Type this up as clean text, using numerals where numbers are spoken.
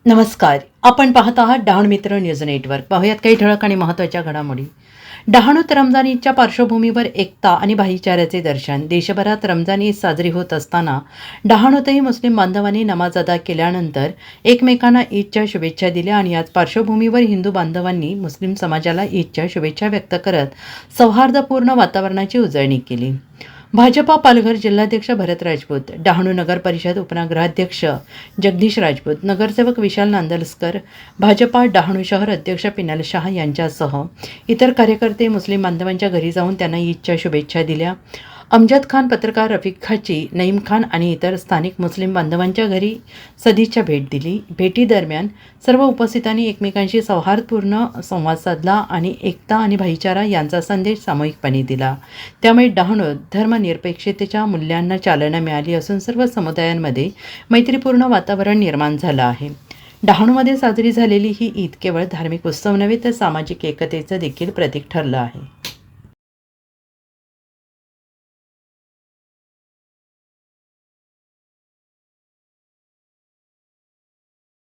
नमस्कार. आपण पाहत आहात डहाणू मित्र न्यूज नेटवर्क. पाहुयात काही ठळक आणि महत्त्वाच्या घडामोडी. डहाणूत रमजान ईदच्या पार्श्वभूमीवर एकता आणि भाईचाऱ्याचे दर्शन. देशभरात रमजान ईद साजरी होत असताना डहाणूतही मुस्लिम बांधवांनी नमाज अदा केल्यानंतर एकमेकांना ईदच्या शुभेच्छा दिल्या आणि याच पार्श्वभूमीवर हिंदू बांधवांनी मुस्लिम समाजाला ईदच्या शुभेच्छा व्यक्त करत सौहार्दपूर्ण वातावरणाची उजळणी केली. भाजपा पालघर जिल्हाध्यक्ष भरत राजपूत, डहाणू नगर परिषद उपनगराध्यक्ष जगदीश राजपूत, नगरसेवक विशाल नांदलस्कर, भाजपा डहाणू शहर अध्यक्ष पिनल शाह यांच्यासह इतर कार्यकर्ते मुस्लिम बांधवांच्या घरी जाऊन त्यांना ईदच्या शुभेच्छा दिल्या. अमजद खान, पत्रकार रफिक खाची, नईम खान आणि इतर स्थानिक मुस्लिम बांधवांच्या घरी सदिच्छा भेट दिली. भेटीदरम्यान सर्व उपस्थितांनी एकमेकांशी सौहार्दपूर्ण संवाद साधला आणि एकता आणि भाईचारा यांचा संदेश सामूहिकपणे दिला. त्यामुळे डहाणूत धर्मनिरपेक्षतेच्या मूल्यांना चालना मिळाली असून सर्व समुदायांमध्ये मैत्रीपूर्ण वातावरण निर्माण झालं आहे. डहाणूमध्ये साजरी झालेली ही ईद केवळ धार्मिक उत्सव नव्हे तर सामाजिक एकतेचं देखील प्रतीक ठरलं आहे.